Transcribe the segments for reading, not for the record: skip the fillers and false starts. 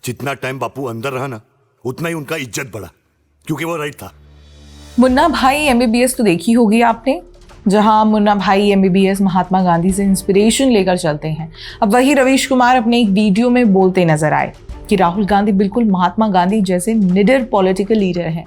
जितना टाइम बापू अंदर रहा ना, उतना ही उनका इज्जत बढ़ा, क्योंकि वो राइट था। मुन्ना भाई एमबीबीएस तो देखी होगी आपने, जहां मुन्ना भाई एमबीबीएस महात्मा गांधी से इंस्पिरेशन लेकर चलते हैं। अब वही रवीश कुमार अपने एक वीडियो में बोलते नजर आए कि राहुल गांधी बिल्कुल महात्मा गांधी जैसे निडर पॉलिटिकल लीडर हैं।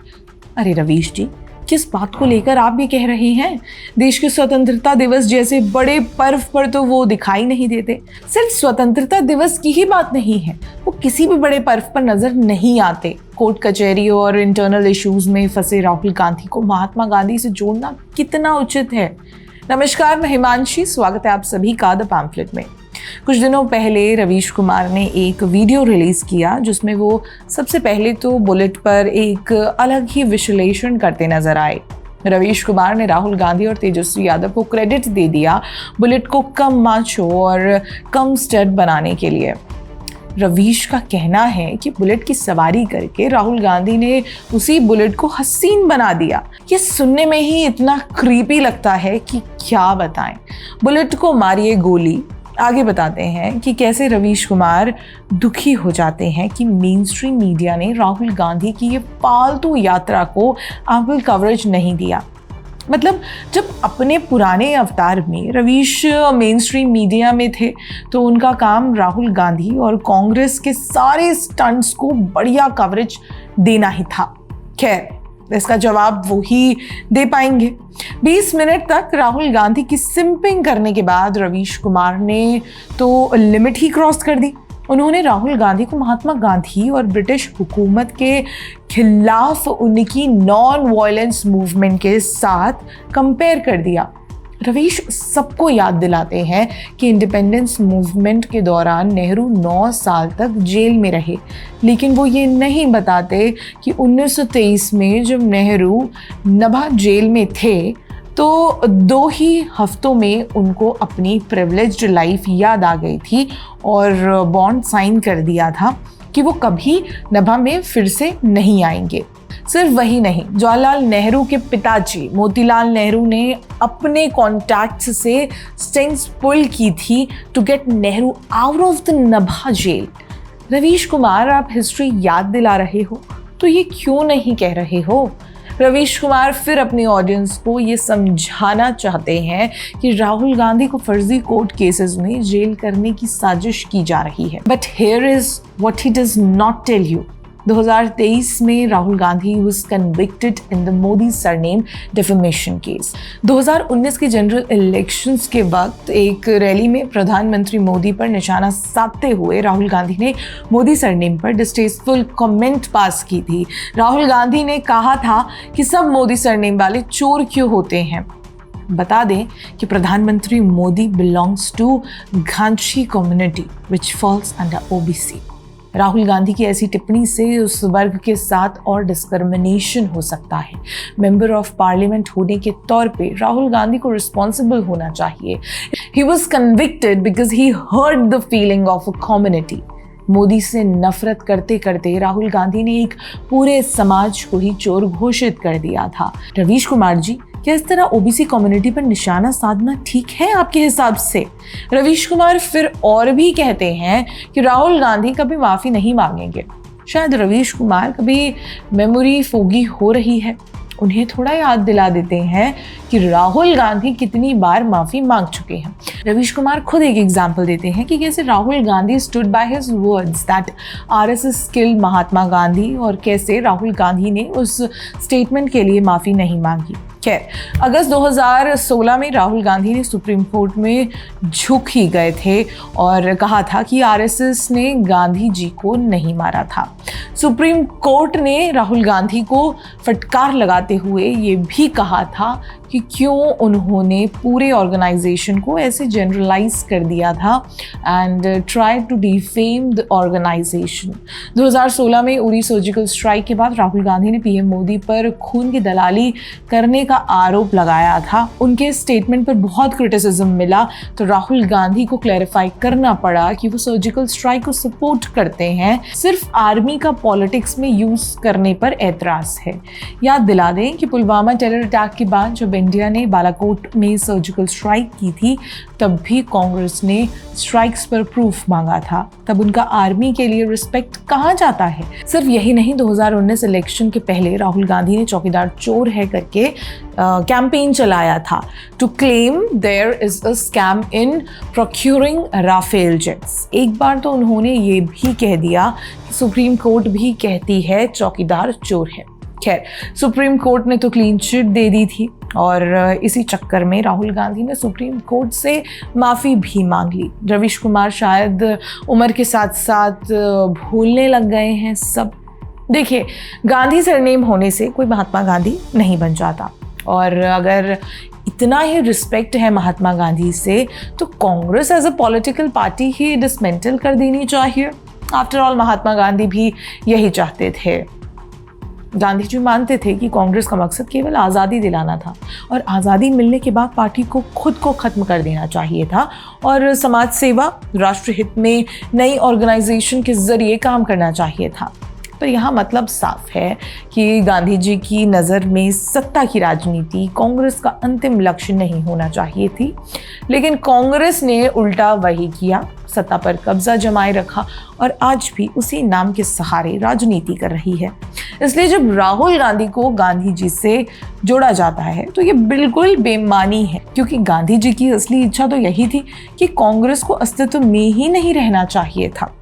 अरे रवीश जी, किस बात को लेकर आप भी कह रहे हैं? देश के स्वतंत्रता दिवस जैसे बड़े पर्व पर तो वो दिखाई नहीं देते। सिर्फ स्वतंत्रता दिवस की ही बात नहीं है, वो किसी भी बड़े पर्व पर नजर नहीं आते। कोर्ट कचहरी और इंटरनल इश्यूज में फंसे राहुल गांधी को महात्मा गांधी से जोड़ना कितना उचित है? नमस्कार, मैं हिमांशी, स्वागत है आप सभी का द पैम्फलेट में। कुछ दिनों पहले रवीश कुमार ने एक वीडियो रिलीज किया जिसमें वो सबसे पहले तो बुलेट पर एक अलग ही विश्लेषण करते नजर आए। रवीश कुमार ने राहुल गांधी और तेजस्वी यादव को क्रेडिट दे दिया बुलेट को कम माचो और कम स्टड बनाने के लिए। रवीश का कहना है कि बुलेट की सवारी करके राहुल गांधी ने उसी बुलेट को हसीन बना दिया। ये सुनने में ही इतना क्रीपी लगता है कि क्या बताएं। बुलेट को मारिए गोली। आगे बताते हैं कि कैसे रवीश कुमार दुखी हो जाते हैं कि मेन स्ट्रीम मीडिया ने राहुल गांधी की ये फालतू यात्रा को आगे कवरेज नहीं दिया। मतलब जब अपने पुराने अवतार में रवीश मेन स्ट्रीम मीडिया में थे तो उनका काम राहुल गांधी और कांग्रेस के सारे स्टंट्स को बढ़िया कवरेज देना ही था। खैर, इसका जवाब वो ही दे पाएंगे। 20 मिनट तक राहुल गांधी की सिंपिंग करने के बाद रवीश कुमार ने तो लिमिट ही क्रॉस कर दी। उन्होंने राहुल गांधी को महात्मा गांधी और ब्रिटिश हुकूमत के खिलाफ उनकी नॉन वायलेंस मूवमेंट के साथ कंपेयर कर दिया। रवीश सबको याद दिलाते हैं कि इंडिपेंडेंस मूवमेंट के दौरान नेहरू 9 साल तक जेल में रहे, लेकिन वो ये नहीं बताते कि 1923 में जब नेहरू नभा जेल में थे तो 2 ही हफ्तों में उनको अपनी प्रिविलेज्ड लाइफ याद आ गई थी और बॉन्ड साइन कर दिया था कि वो कभी नभा में फिर से नहीं आएंगे। सिर्फ वही नहीं, जवाहरलाल नेहरू के पिताजी मोतीलाल नेहरू ने अपने कॉन्टैक्ट्स से स्टिंग्स पुल की थी to get Nehru out of the Nabha jail. Ravish Kumar, आप हिस्ट्री याद दिला रहे हो तो ये क्यों नहीं कह रहे हो? रवीश कुमार फिर अपनी ऑडियंस को ये समझाना चाहते हैं कि राहुल गांधी को फर्जी कोर्ट केसेस में जेल करने की साजिश की जा रही है। But here is what he does not tell you. 2023 में Rahul Gandhi was convicted in the Modi surname defamation case. 2019 के जनरल इलेक्शंस के वक्त एक रैली में प्रधानमंत्री मोदी पर निशाना साधते हुए राहुल गांधी ने मोदी सरनेम पर डिस्टेस्टफुल कमेंट पास की थी। राहुल गांधी ने कहा था कि सब मोदी सरनेम वाले चोर क्यों होते हैं। बता दें कि प्रधानमंत्री Modi belongs to Ghanchi community which falls under OBC. Rahul Gandhi की ऐसी टिप्पणी से उस वर्ग के साथ और डिस्क्रिमिनेशन हो सकता है। मेंबर ऑफ पार्लियामेंट होने के तौर पे राहुल गांधी को रिस्पॉन्सिबल होना चाहिए। He was convicted because he hurt the feeling of a community. Modi से नफरत करते करते राहुल गांधी ने एक पूरे समाज को ही चोर घोषित कर दिया था। रवीश कुमार जी, क्या इस तरह ओबीसी कम्युनिटी पर निशाना साधना ठीक है आपके हिसाब से? रवीश कुमार फिर और भी कहते हैं कि राहुल गांधी कभी माफ़ी नहीं मांगेंगे। शायद रवीश कुमार कभी मेमोरी फोगी हो रही है। उन्हें थोड़ा याद दिला देते हैं कि राहुल गांधी कितनी बार माफ़ी मांग चुके हैं। रवीश कुमार खुद एक एग्जाम्पल देते हैं कि कैसे Rahul Gandhi stood by his words that RSS killed Mahatma Gandhi और कैसे राहुल गांधी ने उस स्टेटमेंट के लिए माफ़ी नहीं मांगी। खैर, अगस्त 2016 में राहुल गांधी ने सुप्रीम कोर्ट में झुक ही गए थे और कहा था कि आरएसएस ने गांधी जी को नहीं मारा था। सुप्रीम कोर्ट ने राहुल गांधी को फटकार लगाते हुए ये भी कहा था कि क्यों उन्होंने पूरे ऑर्गेनाइजेशन को ऐसे जनरलाइज कर दिया था and try to defame the organisation. 2016 में उरी सर्जिकल स्ट्राइक के बाद राहुल गांधी ने पीएम मोदी पर खून की दलाली करने का आरोप लगाया था। उनके स्टेटमेंट पर बहुत क्रिटिसिज्म मिला तो राहुल गांधी को क्लैरिफाई करना पड़ा कि वो सर्जिकल स्ट्राइक को सपोर्ट करते हैं, सिर्फ आर्मी का पॉलिटिक्स में यूज करने पर एतराज है। याद दिला दें कि पुलवामा टेरर अटैक के बाद जब इंडिया ने बालाकोट में सर्जिकल स्ट्राइक की थी, तब भी कांग्रेस ने स्ट्राइक्स पर प्रूफ मांगा था। तब उनका आर्मी के लिए रिस्पेक्ट कहाँ जाता है। सिर्फ यही नहीं, 2019 इलेक्शन के पहले राहुल गांधी ने चौकीदार चोर है करके कैंपेन चलाया था to claim there is a scam in procuring Rafale jets. एक बार तो उन्होंने ये भी कह दिया कि सुप्रीम कोर्ट भी कहती है चौकीदार चोर है। खैर, सुप्रीम कोर्ट ने तो क्लीन चिट दे दी थी और इसी चक्कर में राहुल गांधी ने सुप्रीम कोर्ट से माफ़ी भी मांग ली। रवीश कुमार शायद उम्र के साथ साथ भूलने लग गए हैं सब। देखिए, गांधी सरनेम होने से कोई महात्मा गांधी नहीं बन जाता, और अगर इतना ही रिस्पेक्ट है महात्मा गांधी से तो Congress as a political party ही डिसमेंटल कर देनी चाहिए। आफ्टर ऑल महात्मा गांधी भी यही चाहते थे। गांधी जी मानते थे कि कांग्रेस का मकसद केवल आज़ादी दिलाना था और आज़ादी मिलने के बाद पार्टी को खुद को ख़त्म कर देना चाहिए था और समाज सेवा, राष्ट्रहित में नई ऑर्गेनाइजेशन के ज़रिए काम करना चाहिए था। पर यहाँ मतलब साफ है कि गांधी जी की नज़र में सत्ता की राजनीति कांग्रेस का अंतिम लक्ष्य नहीं होना चाहिए थी, लेकिन कांग्रेस ने उल्टा वही किया, सत्ता पर कब्जा जमाए रखा और आज भी उसी नाम के सहारे राजनीति कर रही है। इसलिए जब राहुल गांधी को गांधी जी से जोड़ा जाता है तो ये बिल्कुल बेईमानी है, क्योंकि गांधी जी की असली इच्छा तो यही थी कि कांग्रेस को अस्तित्व में ही नहीं रहना चाहिए था।